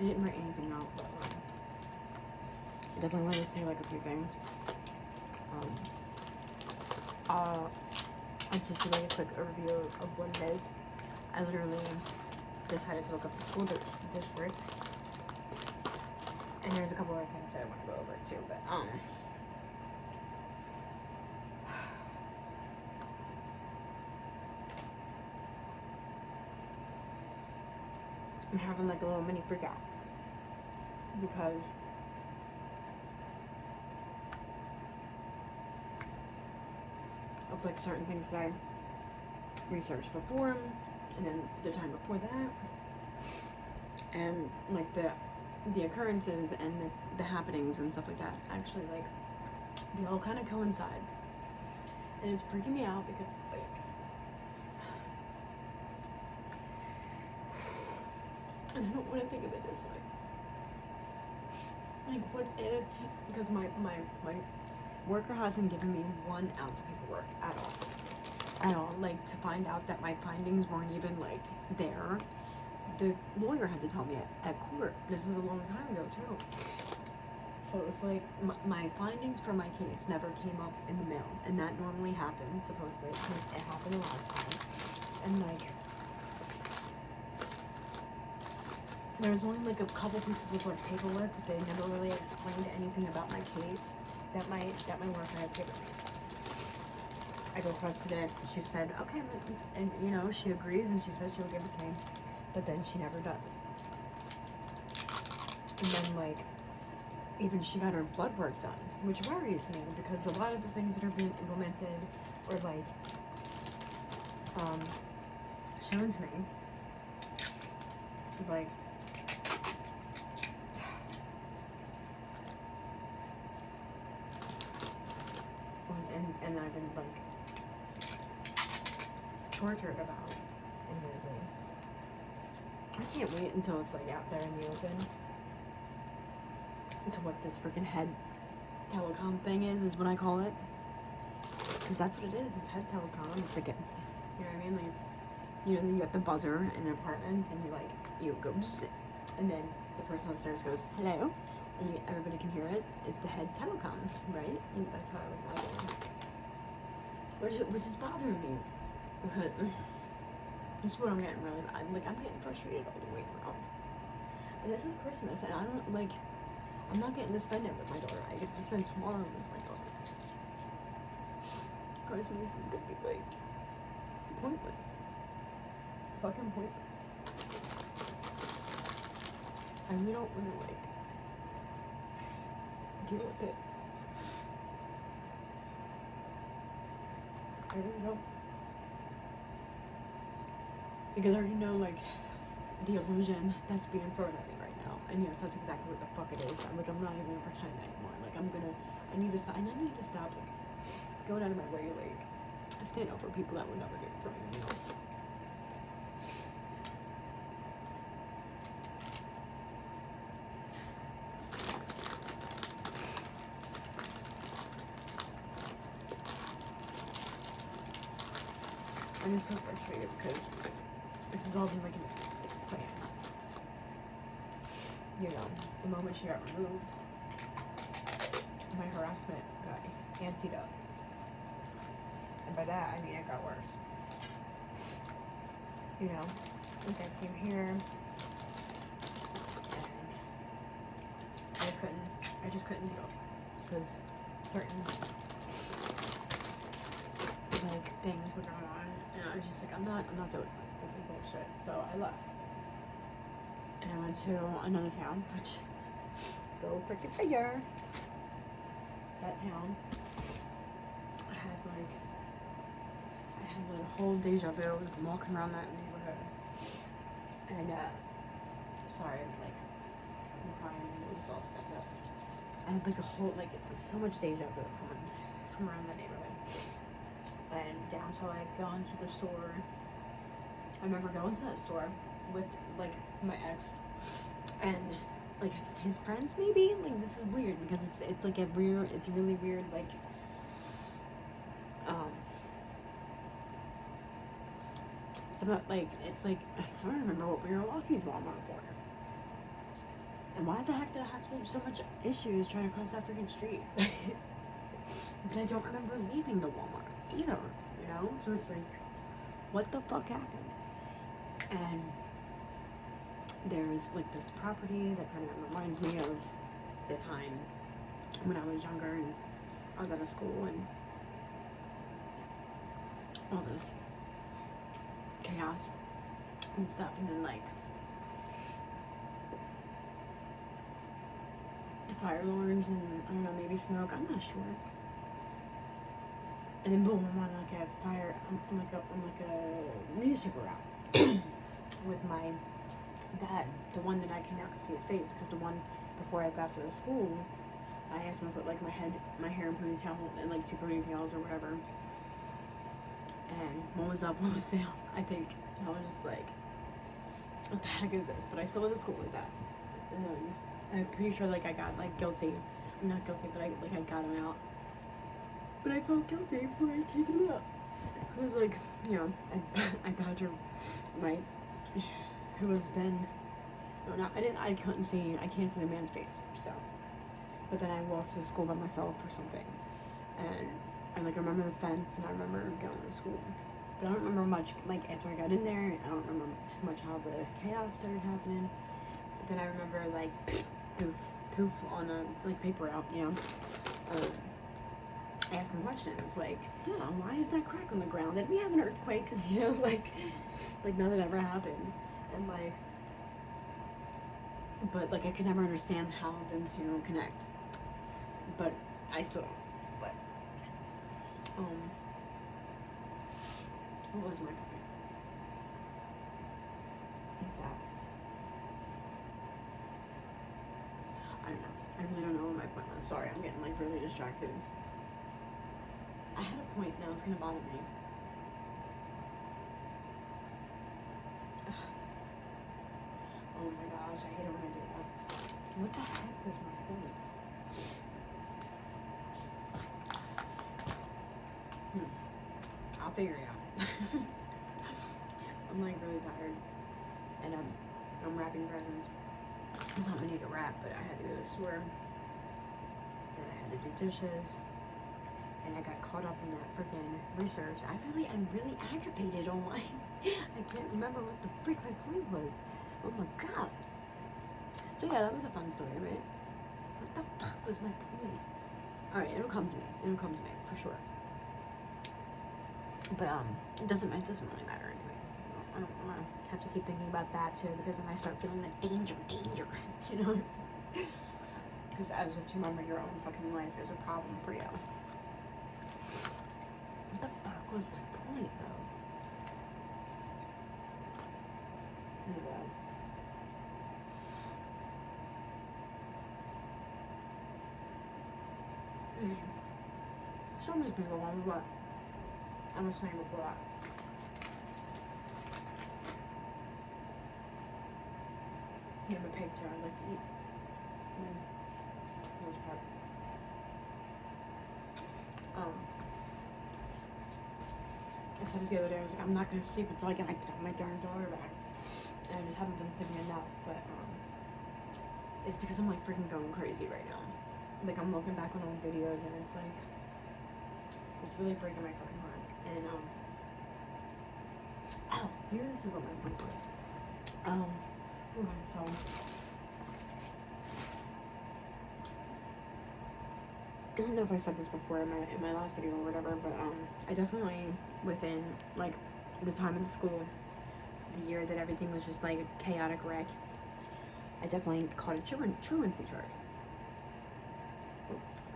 didn't write anything out, but I definitely wanted to say like a few things. I'll just do like a quick overview of what it is. I literally decided to look up the school district, and there's a couple other things that I want to go over too, but I'm having like a little mini freak out because of like certain things that I researched before, and then the time before that, and like the occurrences and the happenings and stuff like that. Actually, like they all kind of coincide, and it's freaking me out because it's like, and I don't want to think of it this way. Like, what if, because my worker hasn't given me 1 ounce of paperwork at all, like, to find out that my findings weren't even, like, there. The lawyer had to tell me at court. This was a long time ago, too. So it's like, my findings for my case never came up in the mail, and that normally happens, supposedly. It happened the last time. And, like, there's only, like, a couple pieces of, like, paperwork, but they never really explained anything about my case that my worker had given me. I requested it. She said, okay, and you know, she agrees, and she said she'll give it to me, but then she never does. And then, like, even she got her blood work done, which worries me, because a lot of the things that are being implemented or, like, shown to me, like, and I've been, like, tortured about in movies. I can't wait until it's, like, out there in the open. To what this freaking head telecom thing is what I call it. Because that's what it is. It's head telecom. It's like, you know what I mean? Like, it's, you know, you got the buzzer in apartments, and you go sit, and then the person upstairs goes, hello, and everybody can hear it. It's the head telecom, right? And that's how I would imagine it. Which is bothering me. Because this is what I'm getting really, I'm getting frustrated all the way around. And this is Christmas, and I don't, like, I'm not getting to spend it with my daughter. I get to spend tomorrow with my daughter. Christmas is gonna be, like, pointless. Fucking pointless. I really don't want to, like, deal with it. I really don't. Because I already know, like, the illusion that's being thrown at me right now. And yes, that's exactly what the fuck it is. I'm not even gonna pretend anymore. Like, I need to stop, and I need to stop, like, going out of my way to, like, stand up for people that would never do it for me, you know? I'm just so frustrated because this has all been like a plan. You know, the moment she got removed, my harassment got antsied up. And by that, I mean it got worse. You know, like I came here, and I just couldn't deal. Because certain, like, things were going on, and I was just like, I'm not doing this. This is bullshit. So I left. And I went to another town, which, go freaking figure. That town, I had like a whole deja vu. I was walking around that neighborhood. And, sorry, I'm crying, this is all stuck up. I had like a whole, like, so much deja vu from around that neighborhood. And down to, like, going to the store. I remember going to that store with, like, my ex, and, like, his friends, maybe? Like, this is weird, because it's like it's really weird, like, it's about, like, it's like, I don't remember what we were walking to Walmart for. And why the heck did I have so much issues trying to cross that freaking street? But I don't remember leaving the Walmart either, you know? So it's like, what the fuck happened? And there's like this property that kind of reminds me of the time when I was younger and I was out of school and all this chaos and stuff, and then like the fire alarms and I don't know, maybe smoke, I'm not sure. And then boom, I'm on like a fire, on like a newspaper route with my dad, the one that I cannot see his face, because the one before I got to the school, I asked him to put like my hair in ponytail and like 2 ponytails or whatever. And one was up, one was down, I think. And I was just like, what the heck is this? But I still went to school with that. And then I'm pretty sure like I got like guilty. I'm not guilty, but I got him out. But I felt guilty for taking him out. It was like, you know, I badgered my, who was then, no, not, I couldn't see, I can't see the man's face, so. But then I walked to the school by myself or something. And I like remember the fence and I remember going to school. But I don't remember much, like after I got in there, I don't remember much how the chaos started happening. But then I remember like, poof on a, like paper out, you know. Asking questions like, yeah, why is that crack on the ground? Did we have an earthquake? You know, like nothing ever happened. And like, but like I could never understand how them two connect. But I still don't. But what was my point? That I don't know. I really don't know what my point was. Sorry, I'm getting like really distracted. I had a point that was gonna bother me. Oh my gosh, I hate it when I do that. What the heck was my point? I'll figure it out. I'm like really tired, and I'm wrapping presents. There's not many to wrap, but I had to go to the store, and I had to do dishes. And I got caught up in that freaking research. I'm really aggravated on why I can't remember what the frick my point was. Oh my god. So yeah, that was a fun story, right? What the fuck was my point? Alright, it'll come to me. It'll come to me, for sure. But it doesn't really matter anyway. I don't want to have to keep thinking about that too, because then I start feeling like danger, you know? Because as if to remember your own fucking life is a problem for you. What the fuck was my point, though? So I'm just gonna go on with what I was saying before that. Yeah, I'm a pig too. I like to eat. Most part. I said it the other day, I was like, I'm not gonna sleep until I get my darn daughter back. And I just haven't been sleeping enough, but it's because I'm like freaking going crazy right now. Like I'm looking back on old videos and it's like, it's really breaking my fucking heart. And oh, maybe this is what my point was. Okay, so I don't know if I said this before in my last video or whatever, but I definitely, within like the time in school, the year that everything was just like a chaotic wreck, I definitely caught a truancy charge.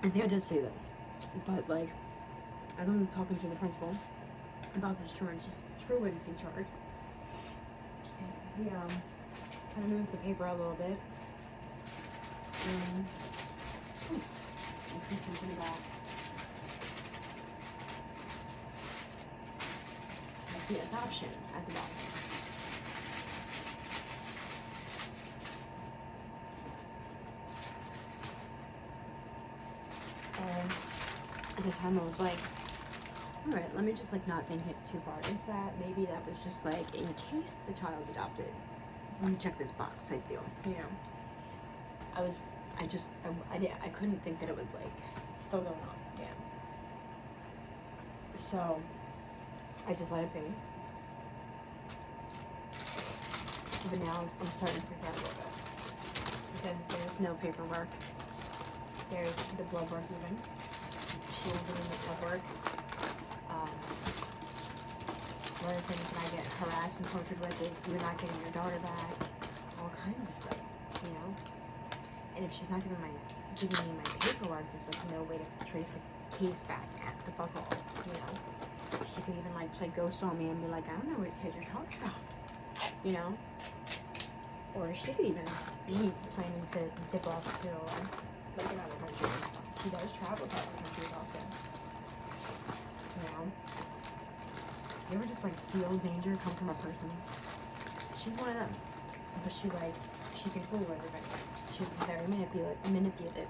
I think I did say this, but like, as I'm talking to the principal about this truancy charge, he kind of moves the paper a little bit. I see something about. I see adoption at the bottom. And at the time I was like, alright, let me just like not think it too far into that. Maybe that was just like in case the child's adopted. Let me check this box type deal, you know. I couldn't think that it was like still going on. Yeah. So I just let it be. But now I'm starting to freak out a little bit because there's no paperwork. There's the blood work even. She was doing the blood work. One of the things that I get harassed and tortured with is you're not getting your daughter back. All kinds of stuff, you know? And if she's not giving me my paperwork, there's like no way to trace the case back at the buckle, you know? She could even like play ghost on me and be like, I don't know what kid you're talking about, you know? Or she could even be planning to dip off to like another country. She does travel to other countries often, you know? You ever just like feel danger come from a person? She's one of them, but she can fool everybody. She's very manipulative,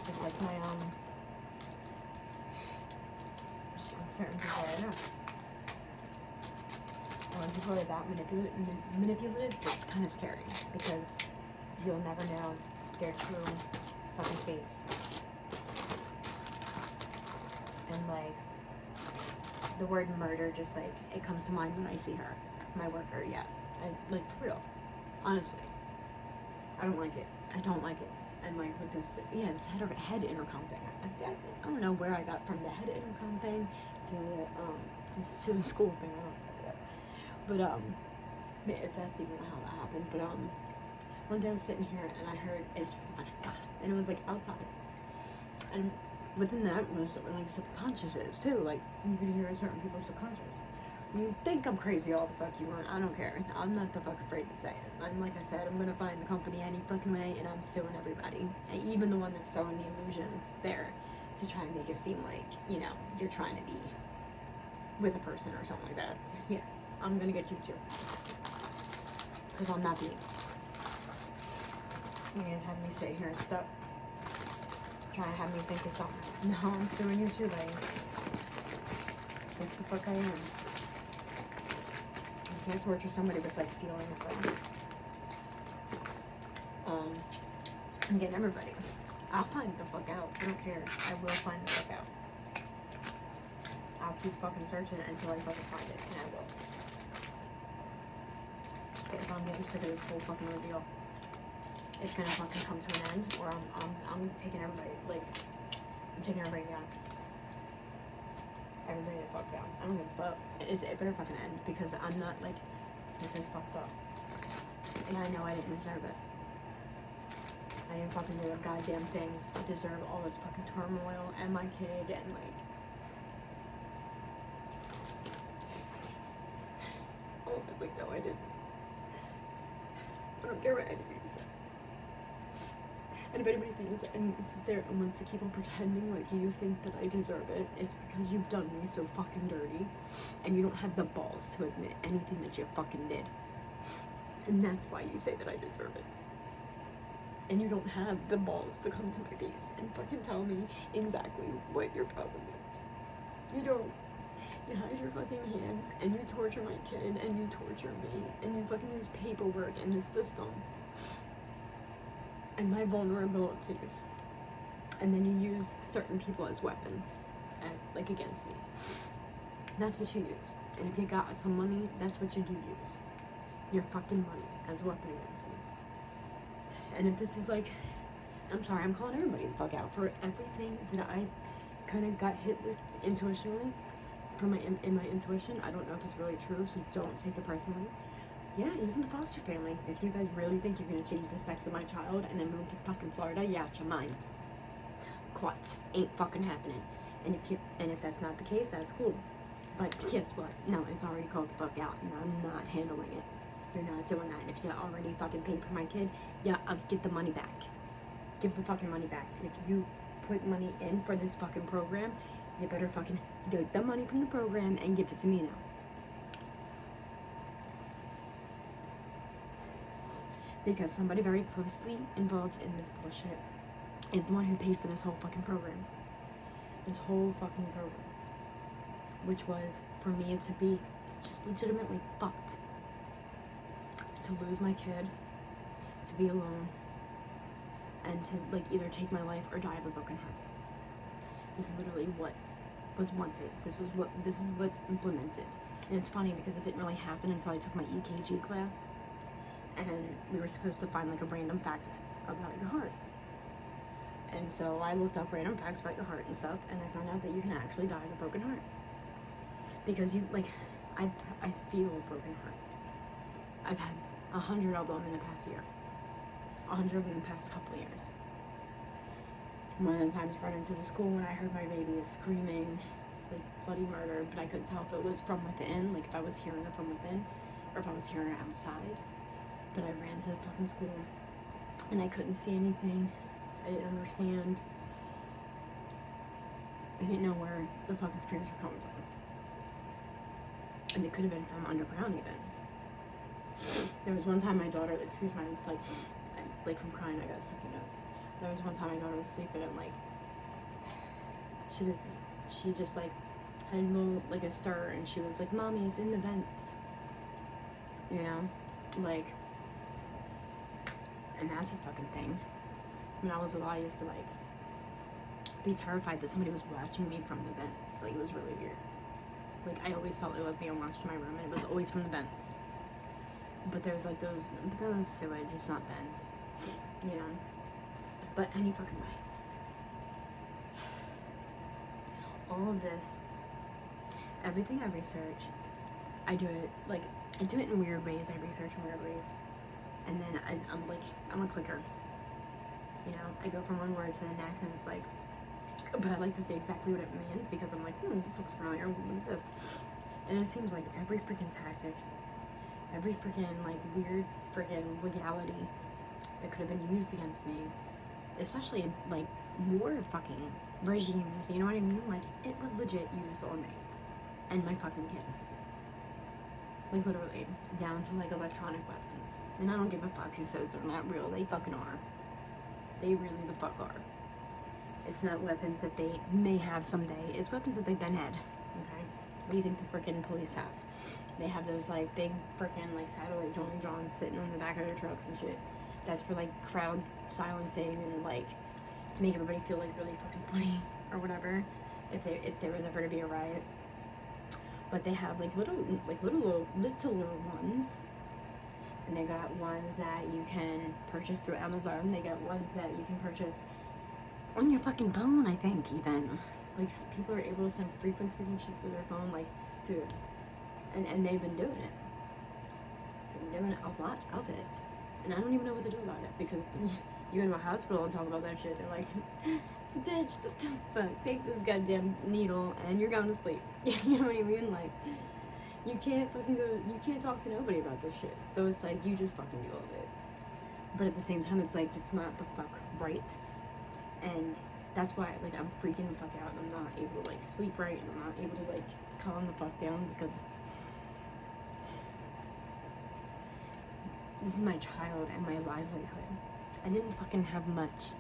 just like my just like certain people I know. And when people are that manipulative, it's kind of scary because you'll never know their true fucking face. And like, the word murder just like, it comes to mind when I see her. My worker, yeah. Like, for real. Honestly. I don't like it. I don't like it. And like with this, yeah, this head intercom thing. I don't know where I got from the head intercom thing to the school thing. I don't know. But if that's even how that happened. But one day I was sitting here and I heard and it was like outside. And within that was like subconsciouses too. Like you could hear certain people's subconscious. You think I'm crazy all the fuck you want. I don't care. I'm not the fuck afraid to say it. I'm like I said, I'm gonna find the company any fucking way and I'm suing everybody. And even the one that's throwing the illusions there to try and make it seem like, you know, you're trying to be with a person or something like that. Yeah, I'm gonna get you too. Because I'm not being. You guys have me sit here stuck. Trying to have me think of something. No, I'm suing you too, buddy. That's the fuck I am. You can't torture somebody with like feelings, but I'm getting everybody. I'll find the fuck out. I don't care. I will find the fuck out. I'll keep fucking searching until I fucking find it, and I will. Because I'm getting sick of this whole fucking ordeal. It's gonna fucking come to an end, or I'm taking everybody, like, I'm taking everybody down. Everybody the fuck down. I don't give a fuck. It better fucking end, because I'm not, like, this is fucked up. And I know I didn't deserve it. I didn't fucking do a goddamn thing to deserve all this fucking turmoil, and my kid, and, like, oh, like, no, I didn't. I don't care what anybody says. And if anybody thinks and is there and wants to keep on pretending like you think that I deserve it, it's because you've done me so fucking dirty and you don't have the balls to admit anything that you fucking did. And that's why you say that I deserve it. And you don't have the balls to come to my face and fucking tell me exactly what your problem is. You don't. You hide your fucking hands and you torture my kid and you torture me and you fucking use paperwork in the system. And my vulnerabilities, and then you use certain people as weapons, like against me. That's what you use. And if you got some money, that's what you do use. Your fucking money as a weapon against me. And if this is like, I'm sorry, I'm calling everybody the fuck out for everything that I kind of got hit with intuitionally, from in my intuition. I don't know if it's really true, so don't take it personally. Yeah, even the foster family. If you guys really think you're gonna change the sex of my child and then move to fucking Florida, you out your mind. Klutz. Ain't fucking happening. And if that's not the case, that's cool. But guess what? No, it's already called the fuck out, and I'm not handling it. You're not doing that. And if you already fucking paid for my kid, yeah, I'll get the money back. Give the fucking money back. And if you put money in for this fucking program, you better fucking get the money from the program and give it to me now. Because somebody very closely involved in this bullshit is the one who paid for this whole fucking program. This whole fucking program. Which was for me to be just legitimately fucked. To lose my kid. to be alone, and to like either take my life or die of a broken heart. This is literally what was wanted. This is what's implemented. And it's funny because it didn't really happen until I took my EKG class, and we were supposed to find like a random fact about your heart. And so I looked up random facts about your heart and stuff, and I found out that you can actually die of a broken heart. Because you, like, I feel broken hearts. I've had 100 of them in the past year. 100 of them in the past couple of years. One of the times I ran into the school when I heard my baby screaming, like, bloody murder, but I couldn't tell if it was from within, like if I was hearing it from within, or if I was hearing it outside. But I ran to the fucking school, and I couldn't see anything. I didn't understand. I didn't know where the fucking screams were coming from. And it could have been from underground even. There was one time my daughter, excuse my, like from crying, I got stuffy nose. There was one time my daughter was sleeping and like, she just like had a little, like a stir, and she was like, "Mommy, it's in the vents." You know? Like, and that's a fucking thing. When I was little, I used to like be terrified that somebody was watching me from the vents. Like, it was really weird. Like, I always felt it was being watched in my room, and it was always from the vents. But there's like those, but that's sewage, it's not vents, you know. But any fucking way, all of this, everything I research, I do it in weird ways. I research in weird ways, and then I'm a clicker. You know, I go from one word to the next, and it's like, but I like to say exactly what it means, because I'm like, this looks familiar, what is this? And it seems like every freaking tactic, every freaking, like, weird freaking legality that could have been used against me, especially in, like, war fucking regimes, you know what I mean? Like, it was legit used on me and my fucking kid. Like, literally, down to, like, electronic weapons. And I don't give a fuck who says they're not real, they fucking are. They really the fuck are. It's not weapons that they may have someday. It's weapons that they've been had. Okay? What do you think the freaking police have? They have those like big freaking like satellite Johnny Johns sitting on the back of their trucks and shit. That's for like crowd silencing and like to make everybody feel like really fucking funny or whatever. If there was ever to be a riot. But they have like little ones. And they got ones that you can purchase through Amazon. They got ones that you can purchase on your fucking phone, I think, even. Like, people are able to send frequencies and shit through their phone, like, dude. And they've been doing it. They've been doing a lot of it. And I don't even know what to do about it, because you go to a hospital and talk about that shit, they're like, bitch, what the fuck? Take this goddamn needle and you're going to sleep. You know what I mean? Like, you can't talk to nobody about this shit. So it's like, you just fucking do all of it. But at the same time, it's like, it's not the fuck right. And that's why, like, I'm freaking the fuck out. I'm not able to, like, sleep right, and I'm not able to, like, calm the fuck down, because this is my child and my livelihood. I didn't fucking have much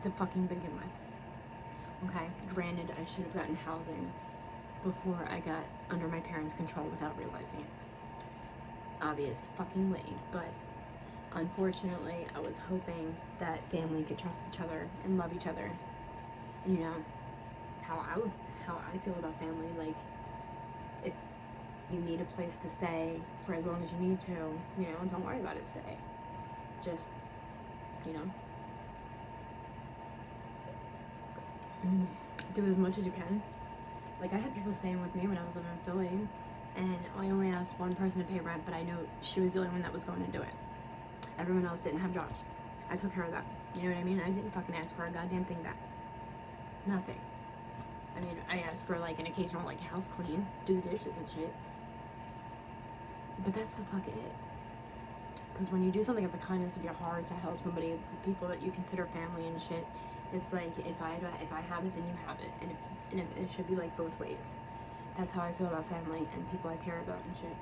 to fucking begin with. Okay? Granted, I should have gotten housing before I got under my parents' control without realizing it. Obvious fucking way, but unfortunately, I was hoping that family could trust each other and love each other. And you know, how I feel about family, like, if you need a place to stay for as long as you need to, you know, don't worry about it, stay. Just, you know, do as much as you can. Like, I had people staying with me when I was living in Philly, and I only asked one person to pay rent, but I know she was the only one that was going to do it. Everyone else didn't have jobs. I took care of that. You know what I mean? I didn't fucking ask for a goddamn thing back. Nothing. I mean, I asked for, like, an occasional, like, house clean, do dishes and shit. But that's the fuck it. Because when you do something of the kindness of your heart to help somebody, the people that you consider family and shit, it's like, if I have it, then you have it. And it should be, like, both ways. That's how I feel about family and people I care about and shit.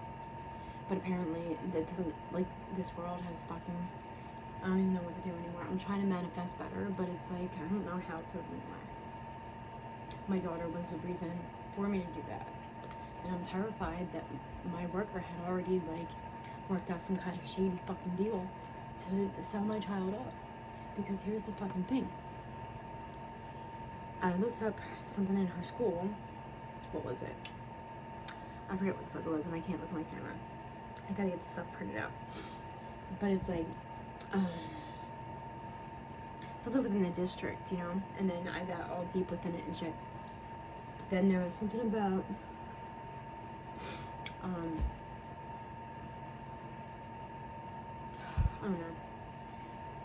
But apparently, that doesn't, like, this world has fucking, I don't even know what to do anymore. I'm trying to manifest better, but it's like, I don't know how to anymore. My daughter was the reason for me to do that. And I'm terrified that my worker had already, like, worked out some kind of shady fucking deal to sell my child off. Because here's the fucking thing. I looked up something in her school. What was it? I forget what the fuck it was, and I can't look at my camera. I gotta get the stuff printed out. But it's like, something within the district, you know? And then I got all deep within it and shit. But then there was something about, I don't know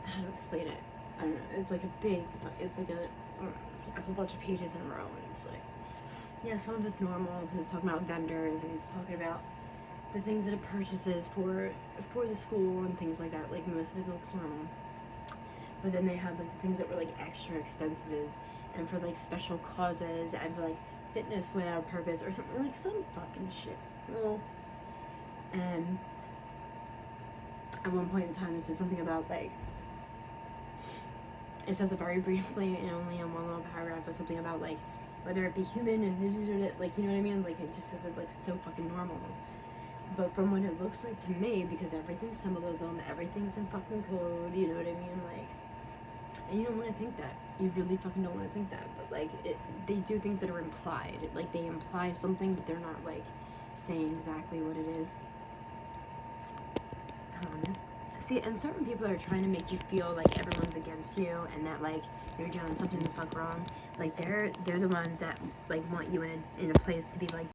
how to explain it. I don't know. It's like a big, it's like a whole bunch of pages in a row, and it's like, yeah, some of it's normal because it's talking about vendors and it's talking about the things that it purchases for the school and things like that. Like, most of it looks normal. But then they had like the things that were like extra expenses and for like special causes and for like fitness without purpose or something, like some fucking shit. Well, and at one point in time it said something about like, it says it very briefly and only in one little paragraph, but something about like whether it be human and like, you know what I mean? Like, it just says it like so fucking normal. But from what it looks like to me, because everything's symbolism, everything's in fucking code, you know what I mean? Like, and you don't want to think that. You really fucking don't want to think that. But like, they do things that are implied. Like, they imply something, but they're not like saying exactly what it is. See, and certain people are trying to make you feel like everyone's against you and that like you're doing something the fuck wrong. Like, they're the ones that like want you in a place to be like